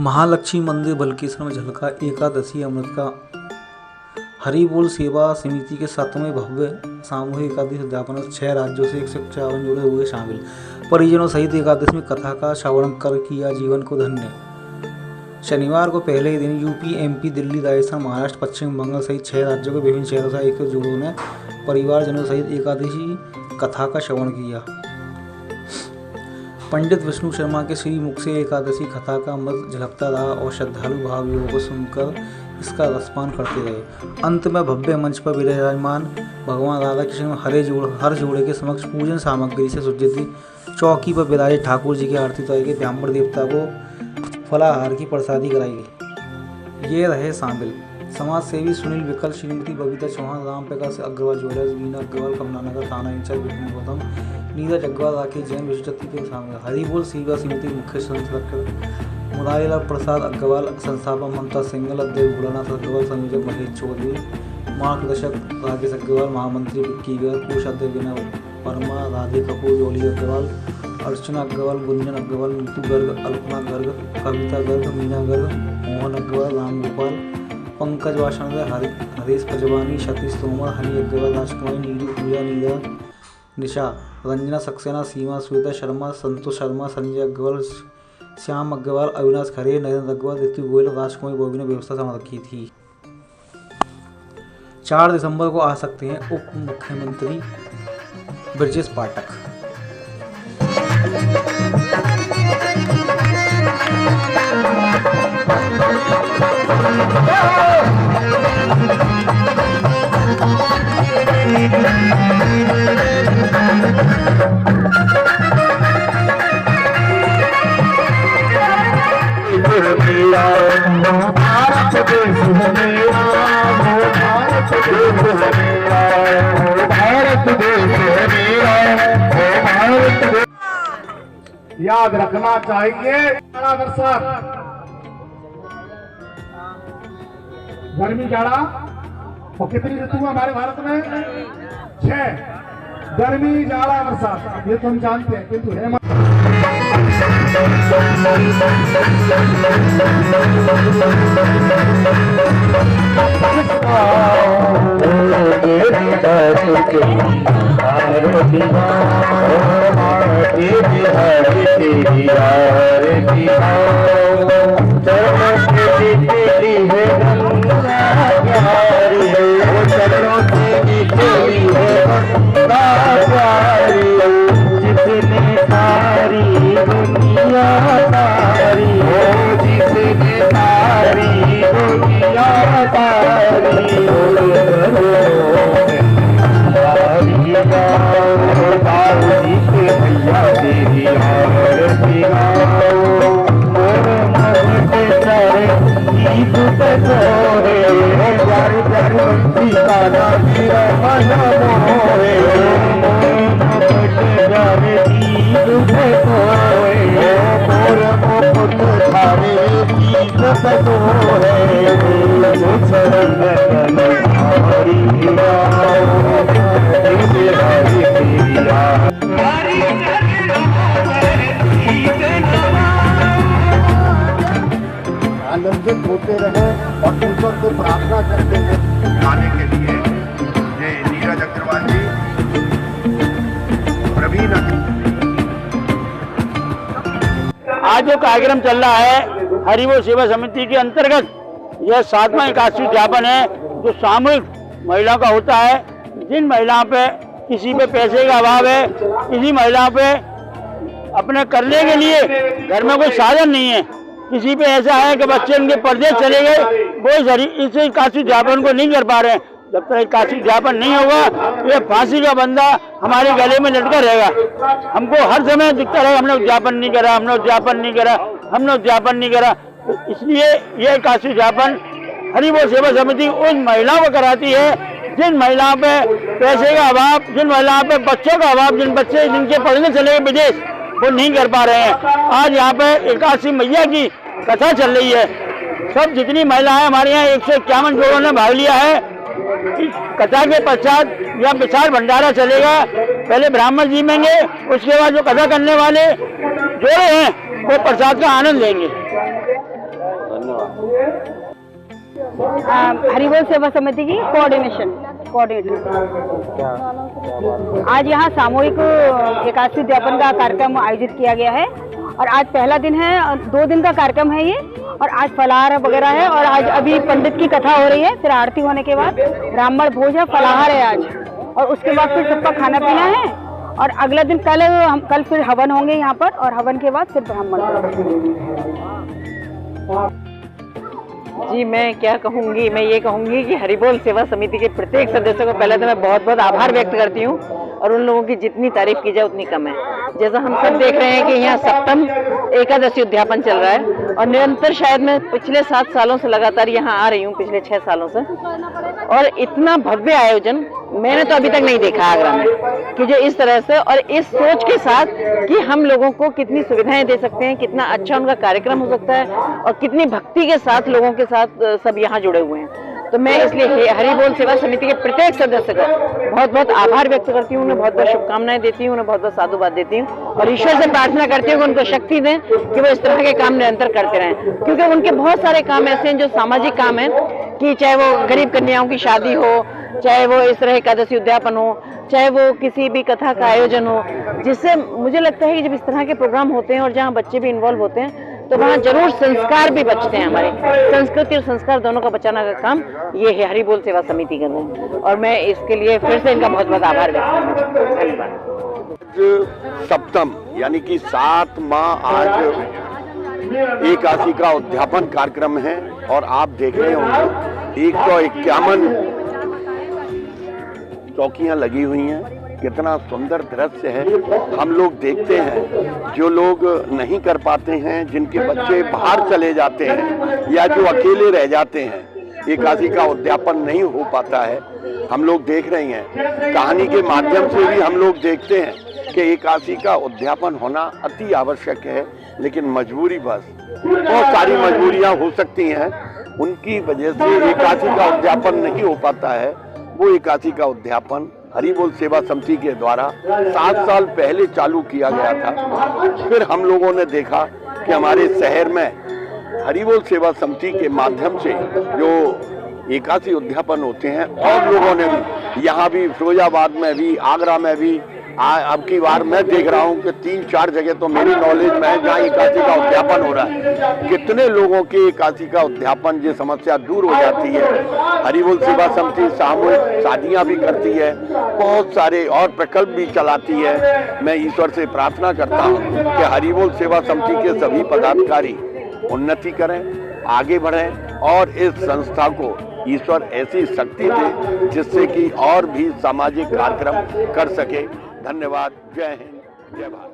महालक्ष्मी मंदिर बल्केश्वर में झलका एकादशी अमृत का। हरि बोल सेवा समिति के 7वें भव्य सामूहिक एकादशी उद्यापन में 6 राज्यों से 151 जुड़े हुए शामिल। परिजनों सहित एकादशी में कथा का श्रवण कर किया जीवन को धन्य। शनिवार को पहले ही दिन यूपी, एमपी, दिल्ली, राजस्थान, महाराष्ट्र, पश्चिम बंगाल सहित 6 राज्यों के विभिन्न शहरों से 100 जोड़ों ने परिवारजनों सहित एकादशी कथा का श्रवण किया। पंडित विष्णु शर्मा के श्री मुख से एकादशी कथा का अमृत झलकता रहा और श्रद्धालु भावियों को सुनकर इसका रसपान करते रहे। अंत में भव्य मंच पर विराजमान भगवान राधा कृष्ण हर जोड़े के समक्ष पूजन सामग्री से सज्जित चौकी पर विराजे ठाकुर जी की आरती उतार के ब्राह्मण देवता को फलाहार की प्रसादी कराई गई। ये रहे शामिल समाज सेवी सुनील विकल, श्रीमती बबीता चौहान, राम प्रकाश अग्रवाल ज्वेलर्स, बीना अग्रवाल, कमलानगर थाना इंचार्ज विपिन गौतम, नीरज अग्रवाल, राकेश जैन, विश्वचती के शामिल। हरि बोल सेवा समिति मुख्य संचालक मुरारीलाल प्रसाद अग्रवाल, संस्थापक ममता सिंगल, अध्यक्ष भोलानाथ अग्रवाल, संयोजक महेश चौधरी, मार्गदर्शक राकेश अग्रवाल, महामंत्री विक्की गर्ग, कोषाध्यक्ष विनय वर्मा, राधे कपूर, जोली अग्रवाल, अर्चना अग्रवाल, गुंजन अग्रवाल, नीतू गर्ग, अल्पना गर्ग, कविता गर्ग, मीना गर्ग, मोहन अग्रवाल, राम गोपाल, पंकज वासणकर, हरीश पजवानी, सतीश तोमर, हनी अग्रवाल, राजकुमारी, नीरू पूजा, नीरा निशा, रंजना सक्सेना, सीमा, श्वेता शर्मा, संतोष शर्मा, संजय अग्रवाल, श्याम अग्रवाल, अविनाश खरे, नरेंद्र अग्रवाल, ऋतु गोयल, राजकुमारी बॉबी ने व्यवस्था संभाल रखी थी। 4 दिसंबर को आ सकते हैं उप मुख्यमंत्री ब्रजेश पाठक। याद रखना चाहिए बरसात, गर्मी, जाड़ा और कितनी ऋतु हमारे भारत में 6, गर्मी, जाड़ा, बरसात, ये तो हम जानते हैं। किंतु हेमंत आनंदित होते रहे और ईश्वर को प्रार्थना करते हैं आने के लिए। ये नीरज अग्रवाल जी, प्रवीण। आज जो कार्यक्रम चल रहा है हरि बोल सेवा समिति के अंतर्गत, यह 7वां एकादशी उद्यापन है जो सामूहिक महिलाओं का होता है। जिन महिलाओं पे किसी पे पैसे का अभाव है, किसी महिलाओं पे अपने करने के लिए घर में कोई साधन नहीं है, किसी पे ऐसा है कि बच्चे उनके परदेश चले गए, वो इस एकादशी उद्यापन को नहीं कर पा रहे हैं। जब तक एकादशी उद्यापन नहीं होगा ये फांसी का बंदा हमारे गले में लटका रहेगा। हमको हर समय दिखता रहेगा हमने उद्यापन नहीं करा, हमने उद्यापन नहीं करा, हमने उद्यापन नहीं करा। तो इसलिए ये एकादशी उद्यापन हरि बोल सेवा समिति उन महिलाओं को कराती है जिन महिलाओं पे पैसे का अभाव, जिन महिलाओं पे बच्चों का अभाव, जिन बच्चे जिनके पढ़ने चले गए विदेश, वो नहीं कर पा रहे हैं। आज यहाँ पे एकादशी मैया की कथा चल रही है। सब जितनी महिलाएं हमारे यहाँ 151 जोड़ों ने भाग लिया है। इस कथा के पश्चात यह विशाल भंडारा चलेगा। पहले ब्राह्मण जी मेंगे, उसके बाद जो कथा करने वाले जोड़े हैं वो प्रसाद का आनंद लेंगे। हरिबोल सेवा समिति की कोऑर्डिनेटर। आज यहाँ सामूहिक एकादशी उद्यापन का कार्यक्रम आयोजित किया गया है और आज पहला दिन है, 2 दिन का कार्यक्रम है ये। और आज फलाहार वगैरह है और आज अभी पंडित की कथा हो रही है, फिर आरती होने के बाद ब्राह्मण भोज है, फलाहार है आज, और उसके बाद फिर सबका खाना पीना है। और अगला दिन कल फिर हवन होंगे यहाँ पर, और हवन के बाद फिर ब्राह्मण। जी मैं क्या कहूँगी, मैं ये कहूँगी कि हरिबोल सेवा समिति के प्रत्येक सदस्य को पहले तो मैं बहुत बहुत आभार व्यक्त करती हूँ, और उन लोगों की जितनी तारीफ की जाए उतनी कम है। जैसा हम सब देख रहे हैं कि यहाँ सप्तम एकादशी उद्यापन चल रहा है, और निरंतर शायद मैं पिछले 7 सालों से लगातार यहाँ आ रही हूँ, पिछले 6 सालों से, और इतना भव्य आयोजन मैंने तो अभी तक नहीं देखा आगरा में, कि जो इस तरह से और इस सोच के साथ कि हम लोगों को कितनी सुविधाएं दे सकते हैं, कितना अच्छा उनका कार्यक्रम हो सकता है, और कितनी भक्ति के साथ लोगों के साथ सब यहाँ जुड़े हुए हैं। तो मैं इसलिए हरिबोल सेवा समिति के प्रत्येक सदस्य का बहुत बहुत आभार व्यक्त करती हूँ, उन्हें बहुत बहुत शुभकामनाएं देती हूँ, उन्हें बहुत बहुत साधुवाद देती हूँ, और ईश्वर से प्रार्थना करती हूँ कि उनको शक्ति दें कि वो इस तरह के काम निरंतर करते रहें, क्योंकि उनके बहुत सारे काम ऐसे हैं जो सामाजिक काम है, कि चाहे वो गरीब कन्याओं की शादी हो, चाहे वो इस तरह एकादशी उद्यापन हो, चाहे वो किसी भी कथा का आयोजन हो, जिससे मुझे लगता है कि जब इस तरह के प्रोग्राम होते हैं और जहाँ बच्चे भी इन्वॉल्व होते हैं तो वहाँ जरूर संस्कार भी बचते हैं। हमारे संस्कृति और संस्कार दोनों का बचाना का काम ये है हरिबोल सेवा समिति कर रहे हैं, और मैं इसके लिए फिर से इनका बहुत बहुत आभार व्यक्त करना चाहती हूँ। धन्यवाद। सप्तम यानी कि 7 माह आज एकादशी का उद्यापन कार्यक्रम है, और आप देख रहे होंगे 151 चौकियां लगी हुई हैं। कितना सुंदर दृश्य है। हम लोग देखते हैं जो लोग नहीं कर पाते हैं, जिनके बच्चे बाहर चले जाते हैं या जो अकेले रह जाते हैं, एकादशी का उद्यापन नहीं हो पाता है। हम लोग देख रहे हैं, कहानी के माध्यम से भी हम लोग देखते हैं कि एकादशी का उद्यापन होना अति आवश्यक है, लेकिन मजबूरी बस बहुत सारी मजबूरियां हो सकती हैं, उनकी वजह से एकादशी का उद्यापन नहीं हो पाता है। वो एकादशी का उद्यापन हरिबोल सेवा समिति के द्वारा 7 साल पहले चालू किया गया था। फिर हम लोगों ने देखा कि हमारे शहर में हरिबोल सेवा समिति के माध्यम से जो एकादशी उद्यापन होते हैं, और लोगों ने भी यहाँ भी फिरोजाबाद में भी, आगरा में भी, अब की बार मैं देख रहा हूँ कि 3-4 जगह तो मेरी नॉलेज में है जहाँ एकादशी का उद्यापन हो रहा है। कितने लोगों के एकादशी का उद्यापन ये समस्या दूर हो जाती है। हरिबोल सेवा समिति सामूहिक शादियाँ भी करती है, बहुत सारे और प्रकल्प भी चलाती है। मैं ईश्वर से प्रार्थना करता हूँ कि हरिबोल सेवा समिति के सभी पदाधिकारी उन्नति करें, आगे बढ़ें, और इस संस्था को ईश्वर ऐसी शक्ति दे जिससे कि और भी सामाजिक कार्यक्रम कर सके। धन्यवाद। जय हिंद, जय भारत।